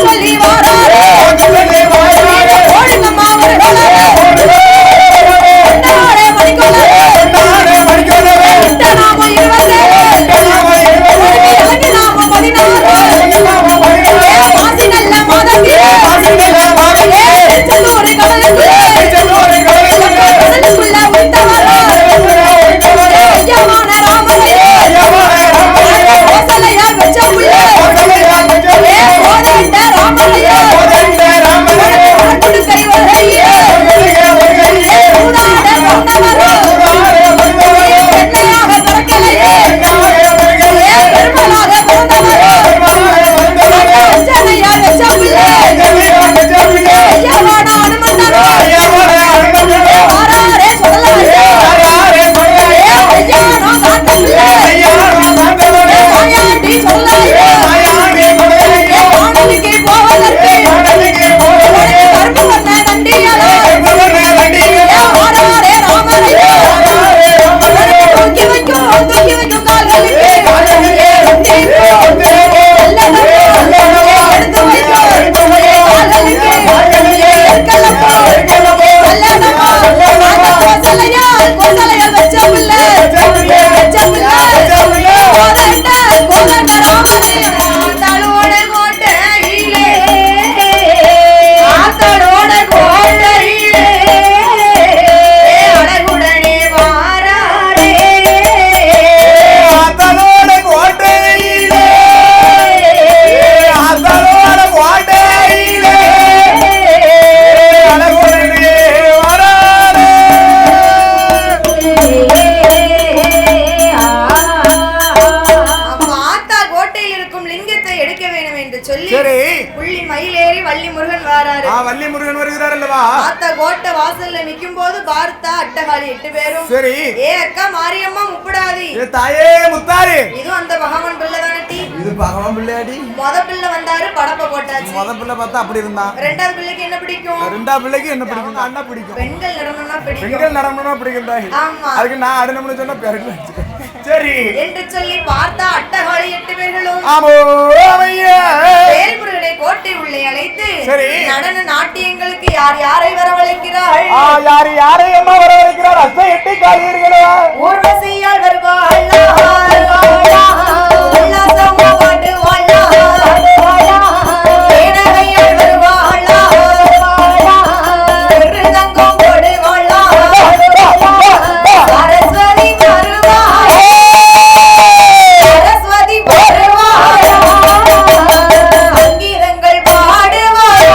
சொல்லி வாராரே வள்ளி முருகன் வராரு. வள்ளி முருகன் வருகிறார் அல்லவா? ஆத்தா கோட்டை வாசல்ல நிக்கும் போது பார்த்தா அட்டகாளி 8 பேரும். சரி. ஏ அக்கா மாரியம்மா முப்புடாதி. ஏ தாயே முத்தாரி. இது அந்த பகவான் பிள்ளை தானடி. இது பகவான் பிள்ளையாடி. முத பிள்ளை வந்தாரு படப்ப போட்டாச்சு. முத பிள்ளை பார்த்தா அப்படி இருந்தான். ரெண்டாவது பிள்ளைக்கு என்ன பிடிக்கும்? ரெண்டாவது பிள்ளைக்கு என்ன பிடிக்கும்? அண்ணா பிடிக்கும். பெண்கள் நடனம்னா பிடிக்கும். பெண்கள் நடனம்னா பிடிக்கும் தாய். ஆமா. அதுக்கு நான் ஆடணும்னு சொன்னா பெருமை. சரி என்று சொல்லி பார்த்தா அட்டகாளி 8 பேர்களும் ஆமோ ஐயா வேல்முருகனை கோட்டை உள்ளே அழைத்து சரி நடன நாட்டியங்களுக்கு யார் யாரை வரவழைக்கிறார்கள்? யார் யாரை அம்மா வரவழைக்கிறார்? அத்தை 8 காரியர்களா ஊர்வசியால் வருவாள் உல்லாசமா பாடுவாள் ஏனகையால் வருவாள் தங்கம் போடுவாள் சரஸ்வதி வருவாள் சரஸ்வதி வருவாள் சங்கீதங்கள் பாடுவாள்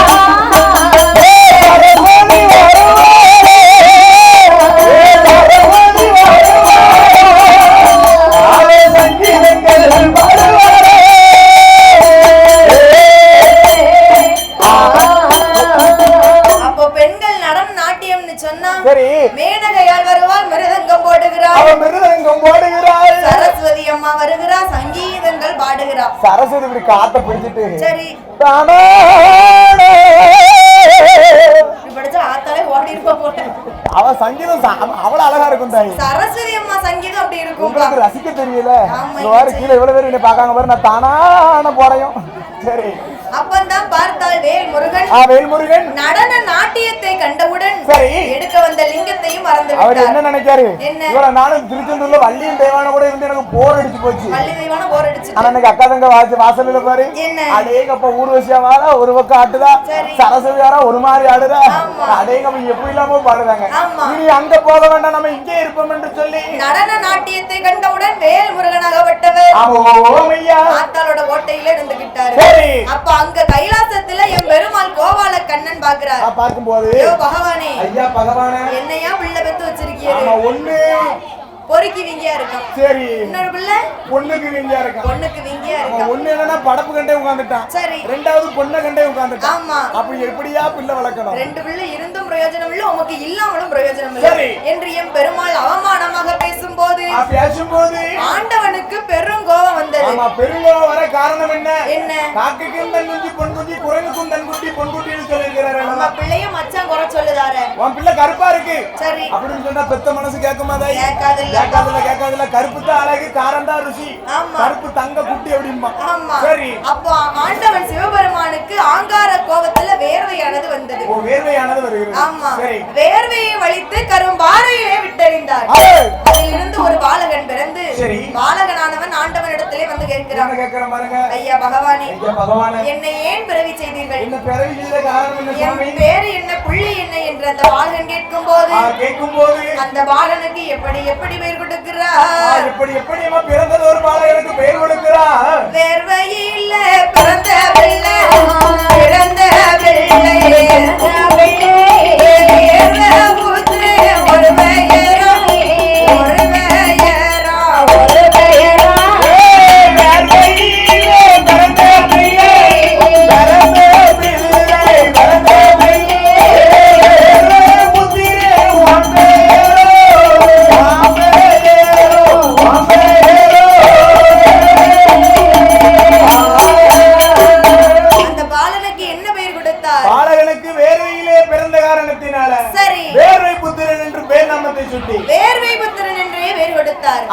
அப்போ பெண்கள் நடனம் நாட்டியம்னு சொன்னா மேனகையால் வருவாள் மிருதங்கம் போடுகிறாள் சரஸ்வதி அம்மா வருகிறா சங்கீதங்கள் பாடுகிறா சரஸ்வதி இப்படி காத்த பிடிச்சிட்டு சரி படிச்சா ஆத்தாலே ஓடி இருப்பா போட்டேன் அவ சங்கீதம் அவ்வளவு அழகா இருக்கும் தாய் சரஸ்வதி அம்மா சங்கீதம் அப்படி இருக்கும் உங்களுக்கு ரசிக்க தெரியல கீழே இவ்வளவு பேர் என்ன பாக்காங்க பாரு நான் தானான போறையும் சரி அப்பந்தான் பார்த்தாள் வேல்முருகன் நடன நாட்டியத்தை கண்டவுடன் சரி எடுக்க வந்த லிங்கத்தையும் மறந்து அவர் விட்டார். என்ன நினைக்காரு? இவ்வளவு நானும் திருச்செந்தூர்ல வள்ளியும் தெய்வான கூட இருந்து எனக்கு போர் அடிச்சு போச்சு. வள்ளி தெய்வான போர் அடிச்சு. ஆனா எனக்கு அக்கா தங்க வாசல்ல பாரு. அடேங்கப்பா ஊர்வசியாவாரா ஒரு பக்கம் ஆட்டுதா. சரஸ்வதியாரா ஒரு மாதிரி ஆடுதா. அடேங்கப்பா எப்படி இல்லாம பாடுறாங்க. இனி அங்க போக வேண்டாம் நம்ம இங்கே இருப்போம் என்று சொல்லி நடன நாட்டியத்தை கண்டவுடன் வேல்முருகன் அகப்பட்டவர் ஆத்தாளோட கோட்டையில இருந்துகிட்டாரு. அப்ப அங்க கைலாசத்துல என் பெருமாள் கோபால கண்ணன் பாக்குறாரு. பார்க்கும்போது பகவானே ஐயா பகவானே என்னையா பிள்ளை பெத்து வச்சிருக்கீங்க? ஒண்ணு பொறுக்கி விங்கியா இருக்கும். சரி இன்னொரு பிள்ளை பொண்ணுக்கு விங்கியா இருக்கும். பொண்ணுக்கு விங்கியா இருக்கும். ஒண்ணு என்னன்னா படப்பு கண்டே உட்கார்ந்துட்டான். சரி ரெண்டாவது பொண்ண கண்டே உட்கார்ந்துட்டான். ஆமா அப்ப எப்படியா பிள்ளை வளர்க்கணும்? 2 பிள்ளை இருந்தும் பிரயோஜனம் இல்ல உமக்கு இல்லாமலும் பிரயோஜனம் இல்ல என்று என் பெருமாள் அவமானமாக பேசும்போது ஆண்டவனுக்கு பெரும் கோபம் வந்தது. ஆமா பெருங்கோபம் வர காரணம் என்ன? காக்கைக்கும் தன் குஞ்சி பொன் குஞ்சி குரங்குக்கும் தன் குட்டி பொன் குட்டின்னு சொல்லிருக்கிறாரு. நம்ம பிள்ளையும் மச்சான் குறை சொல்லுதாரு. உன் பிள்ளை கருப்பா இருக்கு. சரி அப்படின்னு சொன்னா பெத்த மனசு கேட்குமாதா? கேட்காதுல்ல. கருப்பு தான் அழகு காரம் தான் ருசி. கருப்பு தங்க குட்டி அப்படிமா. சரி அப்போ ஆண்டவன் சிவபெருமானுக்கு ஆங்கார கோபத்துல வேர்வையானது வந்தது. வேர்வையானது வருகிறது. ஆமா வேர்வையை வலித்து கரும்பாறையிலே விட்டறிந்தார். அதிலிருந்து ஒரு பாலகன் பிறந்து பாலகனானவன் ஆண்டவனிடத்திலே வந்து கேட்கிறான். ஐயா பகவானே என்னை ஏன் பிறவி செய்தீர்கள்? என் பேரு என்ன புள்ளி என்ன என்று அந்த பாலகன் கேட்கும் போது அந்த பாலனுக்கு எப்படி எப்படி பெயர் கொடுக்கிறார்? எப்படி எப்படி பிறந்தது ஒரு பாலகனுக்கு பெயர் கொடுக்கிறார்? வேர்வையில பிறந்த பிள்ளை பிறந்த பிள்ளை ஒரு பெயரா ஒரு பெயரா ஒரு பெயரா வேர்வையில பிறந்த பிள்ளை பிறந்த பிள்ளை பிறந்த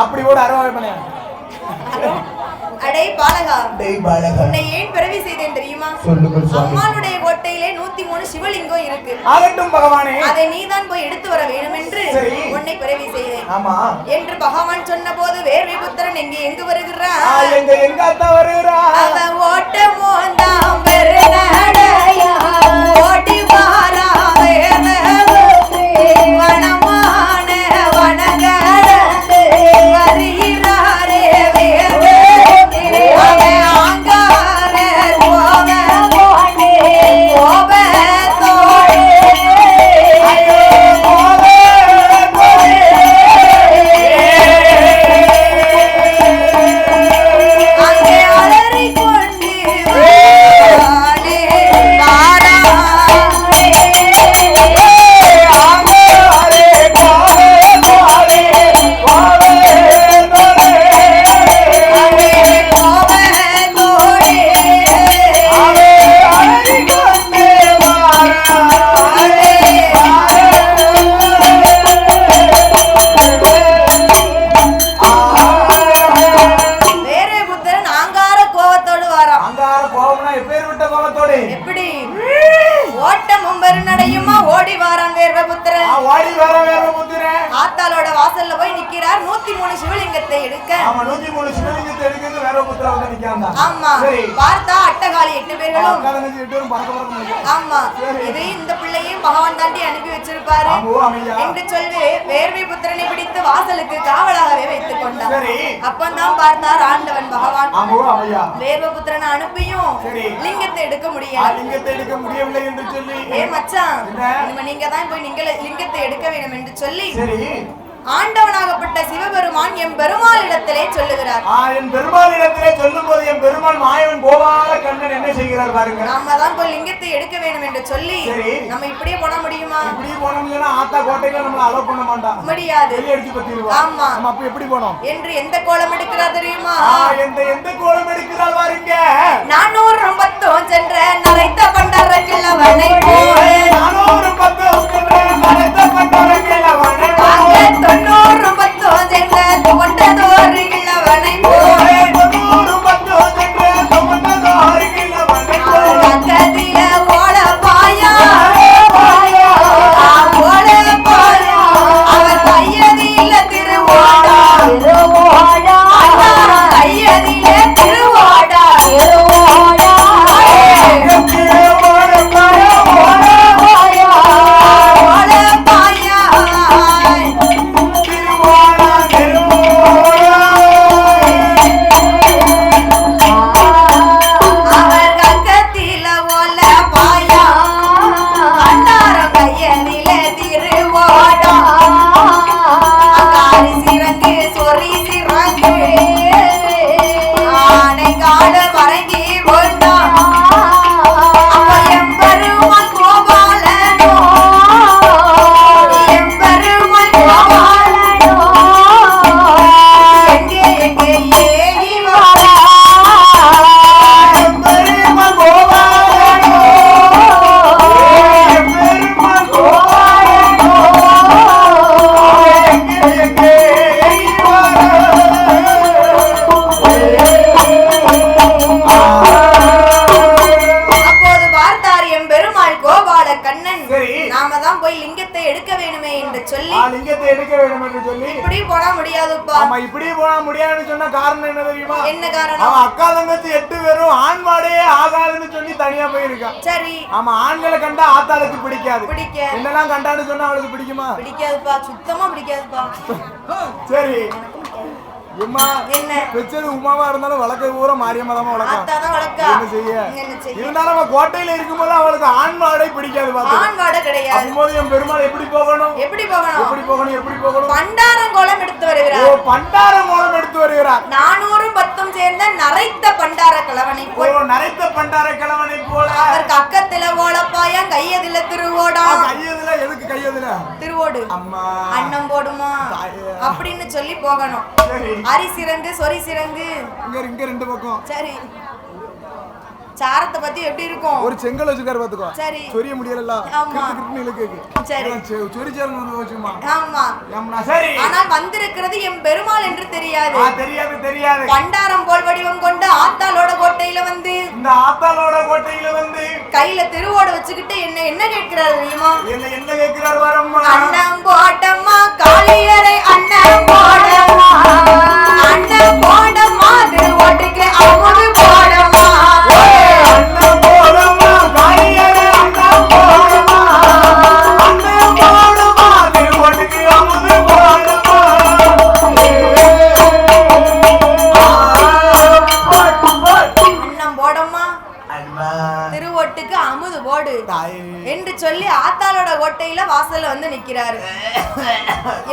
அப்படி கூட அரவாய் பண்ண அடே பாலகா உன்னை ஏன் பிறவி செய்தேன் தெரியுமா? அம்மானுடைய கோட்டையிலே 103 சிவலிங்கம் இருக்கு. ஆகட்டும் பகவானே அதை நீதான் போய் எடுத்து வர வேண்டும் என்று உன்னை பிறவி செய்தேன். ஆமா என்று பகவான் சொன்ன போது வேர்வை புத்திரன் எங்க வருகிறார்? எங்க அத்தா வருகிறார்? அத ஓட்ட மோந்தாம் பெருநடையா ஓடி வாரா வனமான வனகடந்து வருகிறாரே வேர்வை ஆங்கார கோப கோபத்தோடு அங்கே அலறி கொண்டு எப்படி ஓட்டமும் பெருநடையுமா ஓடி வாரான் வேர்வபுத்திரன். ஓடி வர வேர்வபுத்திரன் ஆத்தாளோட வாசல்ல போய் நிக்கிறார். 103 சிவலிங்கத்தை எடுக்க. 103 சிவலிங்கத்தை எடுக்கிறது வேர்வபுத்திரன் வந்து நிக்காங்க. ஆமா, பார்த்தா அட்டகாளி 8 பேர்களும். ஆமா, இது இந்த பிள்ளையும் பகவான் தாண்டி அனுப்பி வச்சிருப்பாரு என்று சொல்லி வேர்வபுத்திரனை பிடித்து வாசலுக்கு காவலாகவே வைத்துக் கொண்டார். அப்பந்தான் பார்த்தார் ஆண்டவன் பகவான் வேர்வபுத்திரனை அனுப்பியும் லிங்கத்தை எடுக்க முடியவில்லை என்று சொல்லி, ஏ மச்சான், நீங்க தான் போய் லிங்கத்தை எடுக்க வேண்டும் என்று சொல்லி ஆண்டவனாகப்பட்ட சிவபெருமான் என் பெருமாளிடத்திலே சொல்லுகிறார். என் பெருமாளிடத்திலே சொல்லும்போது என் பெருமாள் மாயவன் கோபால கண்ணன் என்ன செய்கிறார் பாருங்க. நாம தான் போய் லிங்கத்தை எடுக்க வேண்டும் என்று சொல்லி நம்ம இப்படியே போன முடியுமா? இப்படி போனோம்னா ஆத்தா கோட்டையில நம்மள அலோ பண்ண மாட்டான். முடியாது. எடுத்து பத்திடுவா. ஆமா, நம்ம அப்ப எப்படி போனோம் என்று எந்த கோலம் எடுக்கிறா தெரியுமா? எந்த கோலம் எடுக்கிறாள் பாருங்க. 410 சென்ற நரைத்த பண்டார கிழவனை போலே 410 சென்ற நரைத்த பண்டார கிழவனை போலே 90 சென்ற தொண்டதோறு கிழவனை போலே 90 சென்ற தொண்டதோறு கிழவனை போலே கதில ஓட பாயா ஓட பாயா அவர் கையதில திருவோடா கையதில திருவோடா காரணம் என்ன தெரியுமா? என்ன காரணம்? அவன் அக்கா தங்கச்சி 8 பேரும் ஆண்பாடே ஆகாதுன்னு சொல்லி தனியா போயிருக்கான். சரி. ஆமா, ஆண்களை கண்டா ஆத்தாளுக்கு பிடிக்காது. என்னெல்லாம் கண்டான்னு சொன்னா அவளுக்கு பிடிக்குமா? பிடிக்காதுப்பா, சுத்தமா பிடிக்காதுப்பா. சரி. உமா என்ன வெச்சது உமாவா இருந்தாலும் வழக்கை பூரா மாரியம்மா தான் வளர்க்கா. என்ன செய்ய? இருந்தாலும் அவ கோட்டையில இருக்கும்போது அவளுக்கு ஆண்பாடை பிடிக்காது. ஆண்பாடை கிடையாது. அப்போது என் பெருமாள் எப்படி போகணும்? பண்டாரங்கோலம் எடுத்து வருகிறார். பண்டாரங்கோலம் எடுத்து வருகிறார். 410 சேர்ந்த நரைத்த பண்டார கிழவனை போல. நரைத்த பண்டார கிழவனை போல. அவருக்கு அக்கத்துல ஓலப்பாயா, கையதில திருவோடா. கையதில எதுக்கு கையதில? திருவோடு. அம்மா அன்னம் போடுமா அப்படின்னு சொல்லி போகணும். சரி. அரி சிறங்கு சொரி சிறங்கு இங்க 2 பக்கம். சரி. சாரத்தை பத்தி எப்படி இருக்கும்? ஒரு செங்கல் வச்சுக்காரு பாத்துக்கோ. சரி. சொரிய முடியல. ஆமா. சரி. சொரி சேரணும் வச்சுமா. ஆமா. சரி. ஆனால் வந்திருக்கிறது எம் பெருமாள் என்று தெரியாது. தெரியாது. பண்டாரம் போல் வடிவம் கொண்டு ஆத்தாளோட கோட்டையில வந்து இந்த ஆத்தாளோட கோட்டையில வந்து கையில திருவோடு வச்சுக்கிட்டு என்ன கேட்கிறாரு தெரியுமா? என்ன கேட்கிறார் வரம்மா? அன்னம் போடம்மா காளியரை அன்னம் போடம்மா அன்னம் போடம்மா திருவோட்டுக்கு அமுது போடம்மா அன்னம் போடம்மா காளியரை அன்னம் போடம்மா அன்னம் போடம்மா திருவோட்டுக்கு அமுது போடம்மா அன்னம் போடம்மா திருவோட்டுக்கு அமுது போடு என்று சொல்லி ஆத்தாளோட கோட்டையில வாசல்ல வந்து நிக்கிறாரு.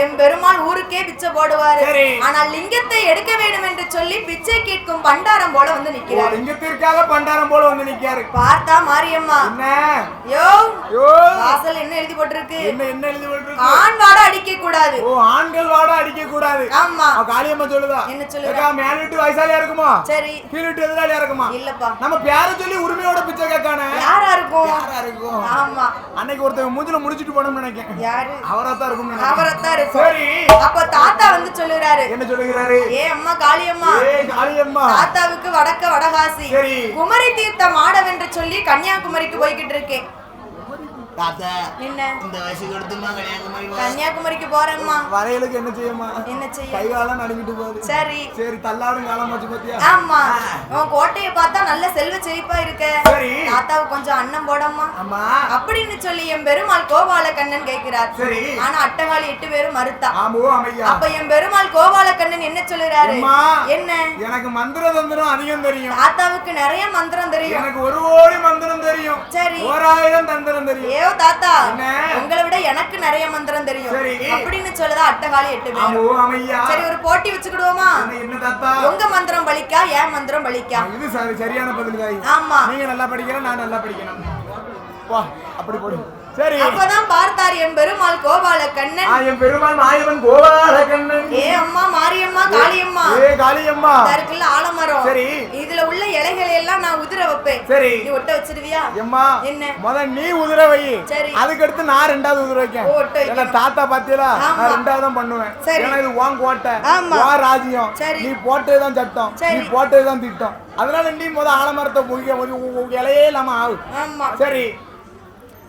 என் பெருமாள் ஊருக்கே பிச்சை போடுவாரு. ஆனால் லிங்கத்தை எடுக்க வேண்டும் என்று சொல்லி பிச்சை கேட்கும் பண்டாரம் போல வந்து நிக்கிறாரு. லிங்கத்திற்காக பண்டாரம் போல வந்து நிக்கிறாரு. பார்த்தா மாரியம்மா யோ வாசல் என்ன எழுதி போட்டிருக்கு? என்ன எழுதி போட்டிருக்கு? ஆண் வாட அடிக்க கூடாது. ஆண்கள் வாட அடிக்க கூடாது. ஆமா. காளியம்மா சொல்லுதா? என்ன சொல்லுதா? மேல் வீட்டு வயசாலியா இருக்குமா? சரி. கீழ் வீட்டு எதிராளியா இருக்குமா? இல்லப்பா. நம்ம பேரை சொல்லி உரிமையோட பிச்சை கேட்கானே யாரா இருக்கும்? யாரா இருக்கும்? ஆமா அன்னைக்கு ஒருத்தர் மூஞ்சில முடிச்சிட்டு போனோம்னு நினைக்கிறேன். யாரு? அவராத்தான் இருக்கும். அவராத்தான் இருக்கும். சரி, அப்ப தாத்தா வந்து சொல்லுறாரு. என்ன சொல்லுகிறாரு? ஏ அம்மா காளியம்மா, காளியம்மா, தாத்தாவுக்கு வடகாசி சரி குமரி தீர்த்தம் ஆடவென்று சொல்லி கன்னியாகுமரிக்கு போய்கிட்டு இருக்கேன். தாத்தா என்ன இந்த வயசுக்கு எடுத்துமா கன்னியாகுமரிக்கு போறேம்மா. வரையலுக்கு என்ன செய்யமா? என்ன செய்ய? கை காலம் நடுங்கிட்டு போகுது. சரி சரி, தள்ளாடும் காலம் வச்சு பாத்தியா? ஆமா, உன் கோட்டையை பார்த்தா நல்ல செல்வ செழிப்பா இருக்க. சரி, தாத்தாவுக்கு கொஞ்சம் அன்னம் போடம்மா அம்மா அப்படின்னு சொல்லி என் பெருமாள் கோபால கண்ணன் கேட்கிறார். சரி, ஆனா அட்டகாளி 8 பேரும் மறுத்தா. ஆமோ அம்மையா. அப்ப என் பெருமாள் கோபால கண்ணன் என்ன சொல்லுறாரு? என்ன? எனக்கு மந்திர தந்திரம் அதிகம் தெரியும். தாத்தாவுக்கு நிறைய மந்திரம் தெரியும். எனக்கு ஒரு கோடி மந்திரம் தெரியும். சரி, 1000 தந்திரம் தெரியும். ஏ தாத்தா, உங்களை விட எனக்கு நிறைய மந்திரம் தெரியும் அப்படின்னு சொல்லுதா அட்டகாளி 8 பேரும். சரி, ஒரு போட்டி வச்சுக்கிடுவோமா? என்ன தாத்தா, உங்க மந்திரம் பலிக்கா என் மந்திரம் பலிக்கா? இது சரியான பதில் தாய். ஆமா, நீங்க நல்லா படிக்கணும், நான் நல்லா படிக்கணும். வா, அப்படி போடு. சரி, அப்பதான் பார்த்தார் என் பெருமாள் கோபால கண்ணன். என் பெருமாள் மாயவன் கோபால கண்ணன். ஏ அம்மா மாரியம்மா காளியம்மா, ஏ காளியம்மா, இருக்குல்ல ஆலமரம். சரி, இதுல உள்ள இலைகளை எல்லாம் நான் உதிர வைப்பேன். சரி, நீ ஒட்ட வச்சிருவியா? அம்மா என்ன முத நீ உதிர வை. சரி, அதுக்கு அடுத்து நான் ரெண்டாவது உதிர வைக்கேன். ஏன்னா தாத்தா பாத்தியலா, நான் ரெண்டாவது தான் பண்ணுவேன். ஏன்னா இது உன் கோட்டை, உன் ராஜ்யம், நீ போட்டேதான் சட்டம், நீ போட்டேதான் திட்டம். அதனால நீ முத ஆலமரத்தை இலையே இல்லாம ஆகு. சரி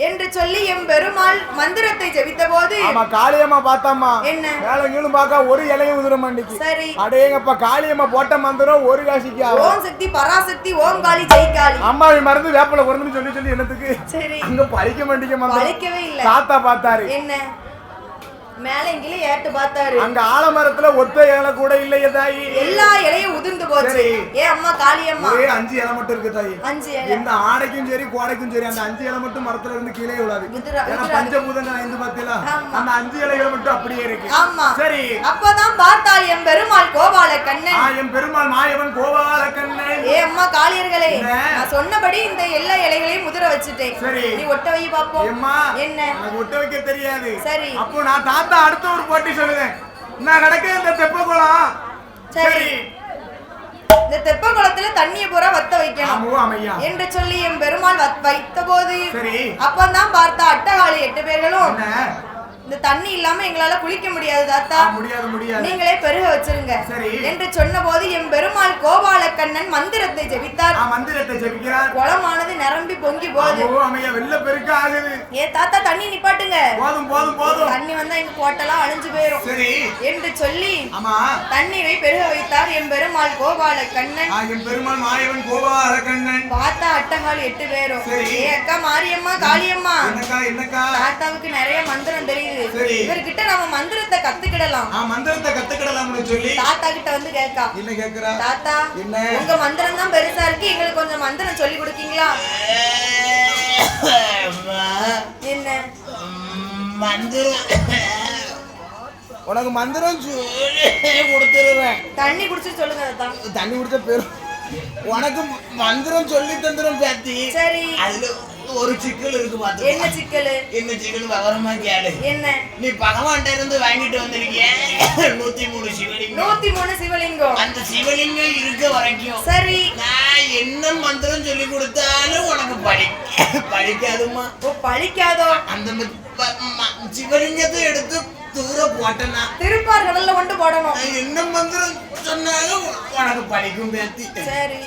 என்று சொல்லி எம் பெருமாள் மந்திரத்தை ஜெபித்த போது காளியம்மா பார்த்தாம்மா, என்ன மேல கீழும் பார்க்க ஒரு இலையும் உதிர மாண்டிக்கு. சரி, அடேங்கப்பா, காளியம்மா போட்ட மந்திரம் ஒரு காசிக்கு. ஓம் சக்தி பராசக்தி ஓம் காளி ஜெய் காளி. அம்மாவை மறந்து வேப்பல குறந்துன்னு சொல்லி சொல்லி என்னத்துக்கு? சரி, அங்க பழிக்க மாட்டீங்க. பழிக்கவே இல்ல. தாத்தா பார்த்தாரு. என்ன மேல எங்கில ஏட்டு பார்த்தாரு. அங்க ஆலமரத்துல ஒத்த இலை கூட இல்லையே தாயி, எல்லா இலையும் உதிர்ந்து போச்சு. ஏ அம்மா காளியம்மா, ஒரே 5 இலை மட்டும் இருக்கு தாயி. 5 இலை. இந்த ஆடைக்கும் சரி கோடைக்கும் சரி அந்த 5 இலை மட்டும் மரத்துல இருந்து கீழே விழாது. ஏன்னா பஞ்சபூதங்கள் 5 பாத்தீங்களா, அந்த 5 இலைகள் மட்டும் அப்படியே இருக்கு. ஆமா, சரி, அப்பதான் பார்த்தால் எம் பெருமாள் கோபால கண்ணன். எம் பெருமாள் மாயவன் கோபால கண்ணன். ஏ அம்மா காளியர்களே, நான் சொன்னபடி இந்த எல்லா இலைகளையும் முதிர வச்சிட்டேன். சரி, நீ ஒட்ட வை பாப்போம். என்ன? எனக்கு ஒட்ட வைக்க தெரியாது. சரி, அப்போ நான் அடுத்த ஒரு போட்டி சொல்லுவேன். நான் நடக்க இந்த தெப்ப குளம். சரி, இந்த தெப்ப குளத்துல தண்ணிய பூரா வத்த வைக்கணும் என்று சொல்லி என் பெருமாள் வைத்த போது அப்பதான் பார்த்தா அட்டகாளி 8 பேர்களும் இந்த தண்ணி இல்லாம எங்களால குளிக்க முடியாது தாத்தா, நீங்களே பெருக வச்சிருங்க என்று சொன்ன போது என் பெருமாள் கோபால கண்ணன் மந்திரத்தை ஜெபித்தார். குளமானது நிரம்பி பொங்கி போகுது. வெள்ள பெருக்க ஆகுது. ஏ தாத்தா, தண்ணி நிப்பாட்டுங்க, போதும் போதும் போதும், தண்ணி வந்தா எங்க கோட்டெல்லாம் அழிஞ்சு போயிரும் என்று சொல்லி தண்ணீரை பெருக வைத்தார் என் பெருமாள் கோபால கண்ணன். பெருமாள் மாயவன் கோபால கண்ணன். பார்த்தா அட்டகாளி 8 பேரும். ஏ அக்கா மாரியம்மா காளியம்மா, தாத்தாவுக்கு நிறைய மந்திரம் தெரியுது, இவர்கிட்ட நம்ம மந்திரத்தை கத்துக்கிடலாம். மந்திரத்தை கத்துக்கிடலாம்னு சொல்லி தாத்தா கிட்ட வந்து கேட்கா. என்ன கேக்குறா? தாத்தா, உங்க மந்திரம் தான் பெருசா இருக்கு, எங்களுக்கு கொஞ்சம் மந்திரம் சொல்லி கொடுக்கீங்களா? என்ன மந்திரம்? உனக்கு மந்திரம் கொடுத்துருவேன். தண்ணி குடிச்சு சொல்லுங்க தாத்தா. தண்ணி குடிச்ச பேரும் உனக்கு மந்திரம் சொல்லி தந்துரும் பேத்தி. சரி, அதுல ஒரு சிக்கல் இருக்கு பாத்து. என்ன சிக்கல்? என்ன சிக்கல் விவரமா கேளு. என்ன? நீ பகவான்கிட்ட இருந்து வாங்கிட்டு வந்திருக்கிய 103 சிவலிங்கம். 103 சிவலிங்கம். அந்த சிவலிங்கம் இருக்க வரைக்கும் சரி, நான் என்ன மந்திரம் சொல்லி கொடுத்தாலும் உனக்கு பழிக்காதுமா. ஓ, பழிக்காதோ? அந்த சிவலிங்கத்தை எடுத்து தூர போட்டனா திருப்பார் கடல்ல கொண்டு போடணும். என்ன மந்திரம் சொன்னாலும் உனக்கு பழிக்கும் பேத்தி. சரி,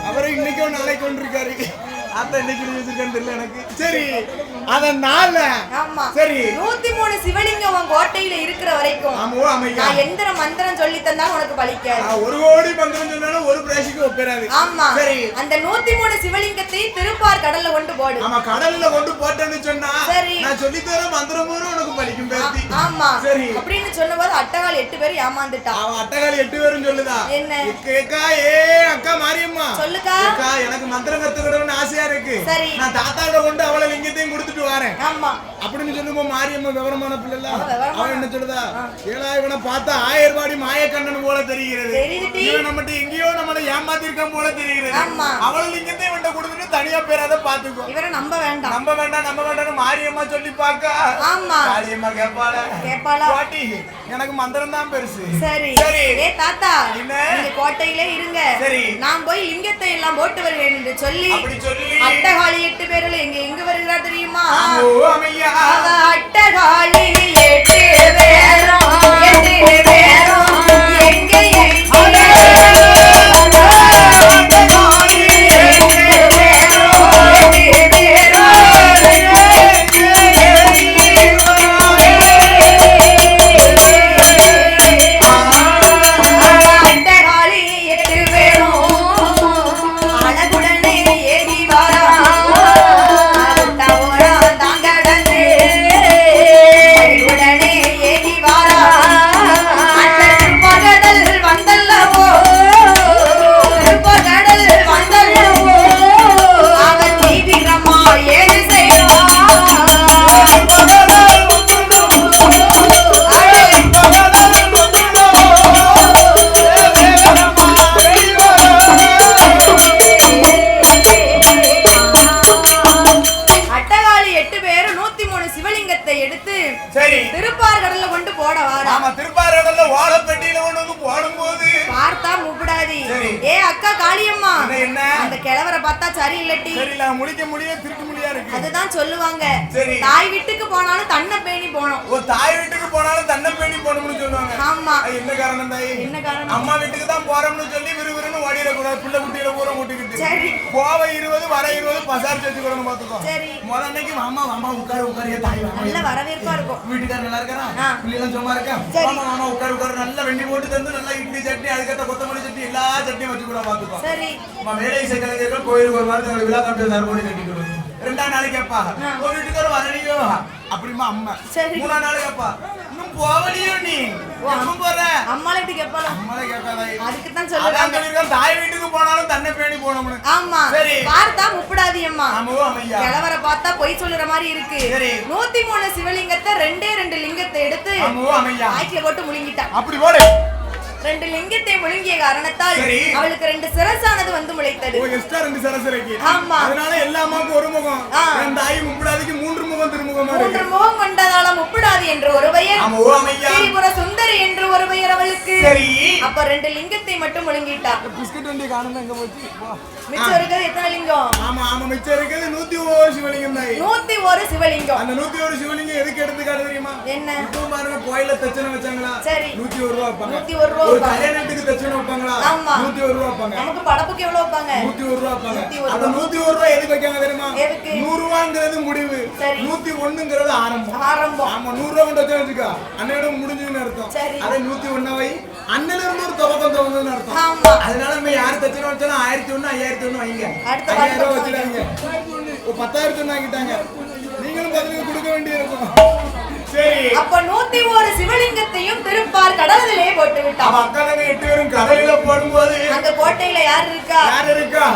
அவரை இன்னைக்கும் நாளைக்கு கொண்டிருக்காரு. அத இன்னைக்கு வச்சிருக்கேன்னு தெரியல எனக்கு. சரி, அதனால சரி 103 சிவலிங்கம் உன் கோட்டையில இருக்கிற வரைக்கும் நான் எந்த மந்திரம் சொல்லி தந்தாலும் உனக்கு பலிக்காது. ஒரு கோடி மந்திரம் சொன்னாலும் ஒரு பிரேசிக்கு ஒப்பேராது. ஆமா, சரி, அந்த 103 சிவலிங்கத்தை திருப்பார் கடல்ல கொண்டு போடு. ஆமா, கடல்ல கொண்டு போட்டேன்னு சொன்னா சரி, நான் சொல்லி தர மந்திரம் பூரா உனக்கு பலிக்கும் பேத்தி. ஆமா, சரி அப்படின்னு சொன்னபோது அட்டகாளி 8 பேர் ஏமாந்துட்டா. அவ அட்டகாளி 8 பேரும் சொல்லுதா? என்ன? கேக்கா, ஏ அக்கா மாரியம்மா சொல்லுக்கா. அக்கா, எனக்கு மந்திரம் கத்துக்கணும்னு ஆசையா இருக்கு. சரி, நான் தாத்தாவோட கொண்டு அவளை லிங்கத்தையும் கொடுத்துட்டு வரேன். ஆமா, அப்படின்னு சொல்லும்போது மாரியம்மா விவரமான பிள்ளை. அவன் என்ன சொல்லுதா? ஏழா, இவனை பார்த்தா 1000 ரூபாய் மாயக்கண்ணன் போல தெரிகிறது. இவன் நம்மகிட்ட எங்கேயோ நம்மளை ஏமாத்திருக்கான் போல தெரிகிறது. அவளை லிங்கத்தையும் கொண்டு கொடுத்துட்டு தனியா சரியா பேராத பாத்துக்கோ. இவரை நம்ப வேண்டாம். நம்ப வேண்டாம் மாரியம்மா சொல்லி பாக்க. ஆமா. மாரியம்மா கேப்பாளா? கோட்டி எனக்கு மந்திரம் தான் பெருசு. சரி. ஏ தாத்தா, நீங்க கோட்டையிலே இருங்க. சரி. நான் போய் லிங்கத்தை எல்லாம் போட்டு வருவேன் என்று சொல்லி அட்டகாளி 8 பேர்ல எங்க வருகிறார் தெரியுமா? அட்டகாளி 8 பேரும் எங்க அதுதான் சொல்லுவாங்க. தாய் வீட்டுக்கு போனாலும் தன்னை பேணி போணும். தாய் வீட்டுக்கு போனாலும் தன்னை பேணி போகணும்னு சொல்லுவாங்க. ஆமா. என்ன காரணம் தாய்? என்ன காரணம்? அம்மா வீட்டுக்கு தான் போறோம்னு சொல்லி விறுவிறுன்னு ஓடிட கூடாது. பிள்ளை குட்டியில பூரா கூட்டிக்கிட்டு. சரி. போவ 20 வர 20 பசார் சேர்த்துக்கணும் பாத்துக்கோ. சரி. முதல் அன்னைக்கு மாமா உட்காரு தாய் நல்ல வரவேற்பா இருக்கும். வீட்டுக்காரர் நல்லா இருக்காரா? பிள்ளைலாம் சும்மா இருக்கா? மாமா உட்காரு நல்லா வெண்ணி போட்டு தந்து நல்லா இட்லி சட்னி அதுக்கத்த கொத்தமல்லி சட்னி எல்லா சட்னியும் வச்சு கூட பாத்துக்கோ. சரி. வேலை கலைஞர்கள் கோயிலுக்கு ஒரு வாரத்துக்கு விழா காட்டு தர்மோடி கட்டிக்கிறோம். 2ஆம் நாளைக்கு அப்பா ஒரு வீட்டுக்கார வரலையோ அப்படிமா அம்மா. 3ஆம் நாளைக்கு அப்பா இன்னும் போவலையோ நீ போற அம்மால எப்படி கேட்பாளோ? அம்மால கேட்காதே. அதுக்கு தான் சொல்லுவாங்க தாய் வீட்டுக்கு போனாலும் தன்னை பேணி போகணும்னு. ஆமா. சரி. பார்த்தா முப்படாதி அம்மா. ஆமோ அம்மையா. கிழவரை பார்த்தா பொய் சொல்லுற மாதிரி இருக்கு. சரி. 103 சிவலிங்கத்தை 2 லிங்கத்தை எடுத்து ஆமோ அம்மையா ஆய்க்கில போட்டு முழுங்கிட்டா. அப்படி போடு. 2 லிங்கத்தை முழுங்கிய காரணத்தால் அவளுக்கு 2 சிரசானது வந்து முளைத்தது. எக்ஸ்ட்ரா 2 சிரசு இருக்கு. ஆமா. அதனால எல்லா அம்மாவுக்கும் ஒரு முகம். என் தாய் முப்படாதிக்கு 3 முகம் திருமுகமா இருக்கு. 3 முகம் கொண்டதால முப்படாதி என்று ஒரு பெயர். ஆமா அம்மையா. திரிபுர சுந்தரி என்று ஒரு பெயர் அவளுக்கு. சரி. அப்ப 2 லிங்கத்தை மட்டும் முழுங்கிட்டா. பிஸ்கட் வண்டி காணுமே எங்க போச்சு? மிச்சம் இருக்குது எத்தனை லிங்கம்? ஆமா மிச்சம் இருக்குது 101 சிவலிங்கம் தான். 101 சிவலிங்கம். அந்த 101 சிவலிங்கம் எதுக்கு எடுத்துக்காட்டு தெரியுமா? என்ன? இப்போ பாருங்க கோயில்ல தச்சனை வச்சாங்களா? சரி. 101 ரூபாய் வைப்பாங்க. 101 ரூபாய். ஒரு கல்யாணத்துக்கு தச்சனை வைப்பாங்களா? ஆமா. 101 ரூபாய் வைப்பாங்க. நமக்கு படப்புக்கு எவ்வளவு வைப்பாங்க? 101 ரூபாய் வைப்பாங்க. அந்த 101 ரூபாய் எதுக்கு வைக்காங்க தெரியுமா? 100 ரூபாய்ங்கிறது முடிவு. 101ங்கிறது ஆரம்பம். ஆமா 100 ரூபாய் கொண்டு வச்சா வச்சுக்கா அன்னையோட முடிஞ்சுன்னு அர்த்தம். அதே 101 வை அன்னையில இருந்து ஒரு துவக்கம் அர்த்தம். ஆமா. அதனால நம்ம யாரு தச்சனை வச்சாலும் 1001 5001 வைங்க. 5000 ரூபாய் வச்சிடாங்க. 10,000 வாங்கிட்டாங்க. நீங்களும் பதிலுக்கு கொடுக்க வேண்டியிருக்கும். சரி. அப்ப 101 சிவலிங்கத்தையும் திருப்பார் கடலிலே போட்டு விட்டான். அவ அக்காங்க 8 பேரும் கடலில போடும்போது அந்த கோட்டையில யார் இருக்கா?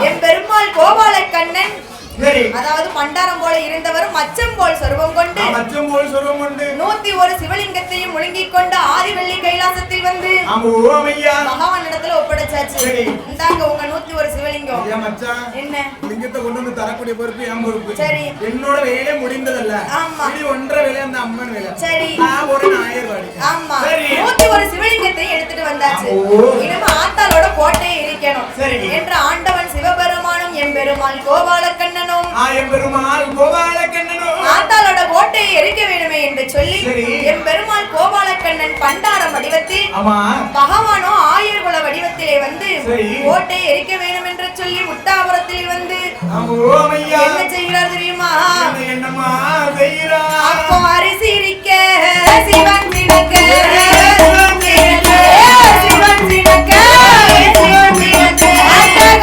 என் பெருமாள் கோபால கண்ணன். சரி. அதாவது பண்டாரம் போல இருந்தவர் மச்சம் போல் சொருபம் கொண்டு 101 சிவலிங்கத்தையும் முழுங்கிக் கொண்டு ஆதிவள்ளி கைலாசத்தில் வந்து பகவான் இடத்துல ஒப்படைச்சாச்சு. இந்தாங்க உங்க 101 சிவலிங்கம். என்ன லிங்கத்தை கொண்டு வந்து தரக்கூடிய பொறுப்பு என் பொறுப்பு. சரி. என்னோட வேலை முடிந்ததல்ல. ஆமா. இது ஒன்றரை வேலை அந்த அம்மன் வேலை. சரி. நான் ஒரு 1000 ரூபாய். ஆமா. 101 சிவலிங்கத்தை எடுத்துட்டு வந்தாச்சு. இனிமே ஆத்தாளோட கோட்டையை இருக்கணும் என்று ஆண்டவன் சிவபெருமானும் என் பெருமாள் கோபாலக்கண்ணனும் ஆத்தாளோட கோட்டையை எரிக்க வேண்டுமே என்று சொல்லி என் பெருமாள் கோபாலக்கண்ணன் பண்டாரம் வடிவத்தில் பகவானோ ஆயர்குல வடிவத்திலே வந்து கோட்டையை எரிக்க வேண்டும் என்று சொல்லி முட்டாபுரத்தில் வந்து என்ன செய்கிறார் தெரியுமா? அப்போ அரிசி இருக்க சிவன் சினக்க சிவன் சினக்க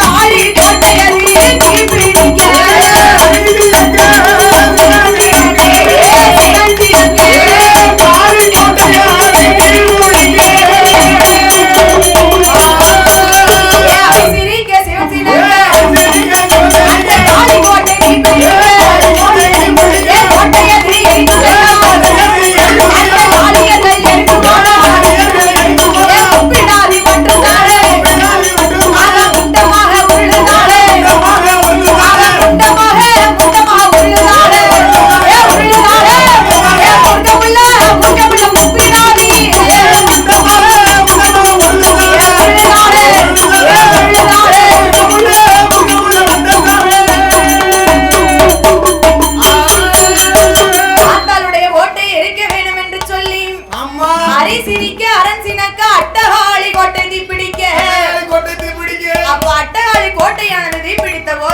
காளி கோட்டையில் பிடிக்க கோட்டையை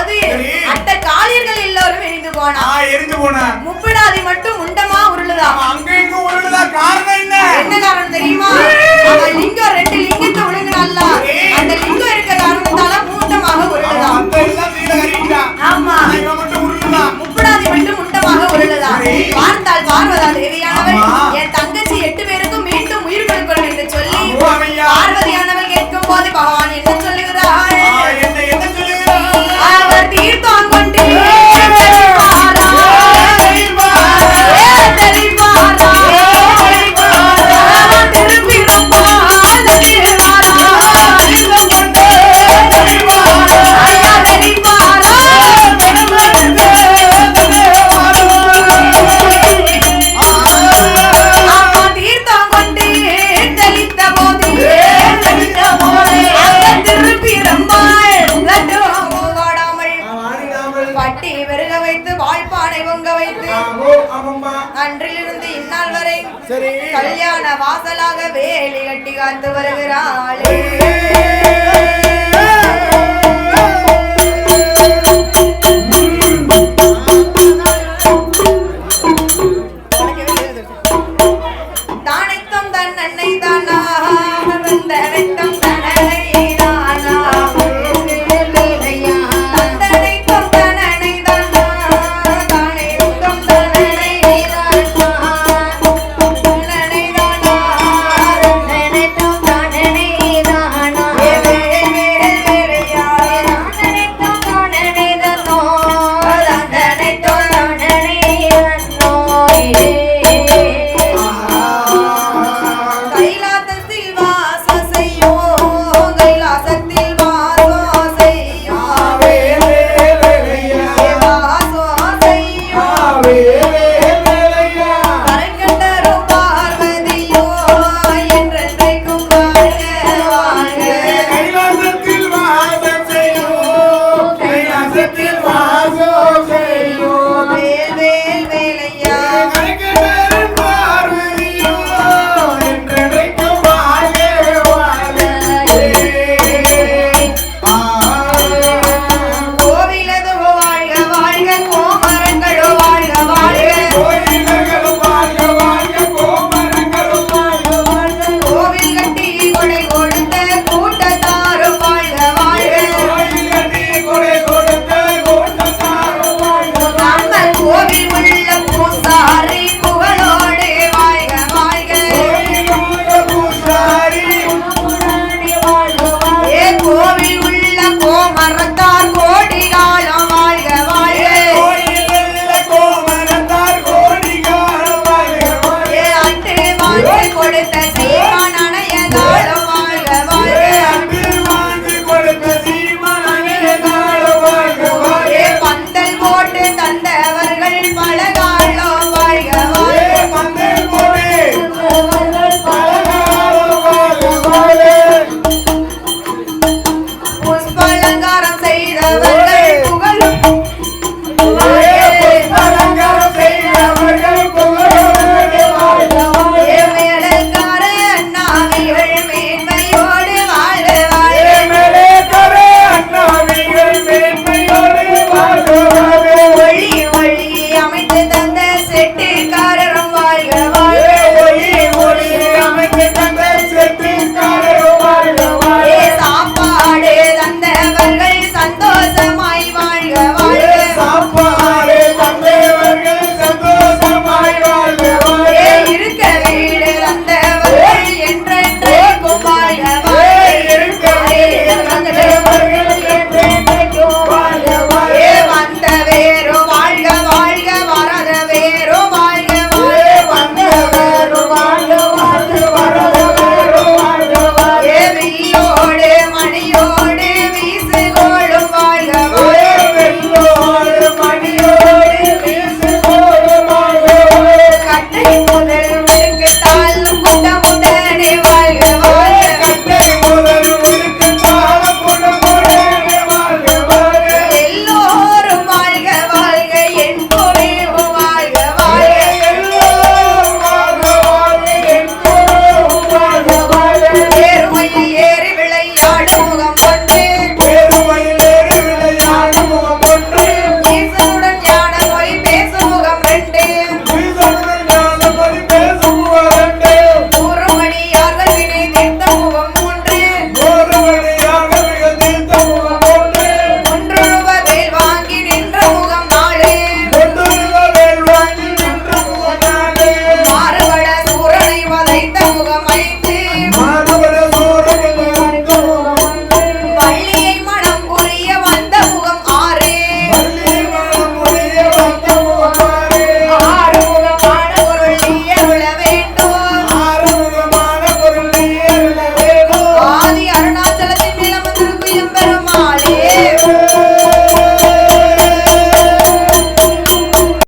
போது அந்த காளியர்கள் எல்லாரும் எரிந்து போனா முப்பிடாதி மட்டும் முண்டமா உருளுதா. அங்க இங்க உருளுதா. காரணம் என்ன? என்ன காரணம் தெரியுமா? அவன் லிங்கம் 2 லிங்கத்தை உழுங்குனால அந்த லிங்கம் இருக்க காரணத்தால மூட்டமாக உருளுதா. ஆமா, முப்பிடாதி மட்டும் முண்டமாக உருளுதா. பார்த்தால் பார்வதா தேவியானவள் என் தங்கச்சி 8 பேருக்கும் மீண்டும் உயிர் கொடுக்கணும் என்று சொல்லி பார்வதியானவள் கேட்கும் போது பகவான் என்ன சொல்லுகிறாள்? அவர் தீர்த்தம் கொண்டு அன்றிலிருந்து இந்நாள் வரை கல்யாண வாசலாக வேலி கட்டி காத்து வருகிறாளே.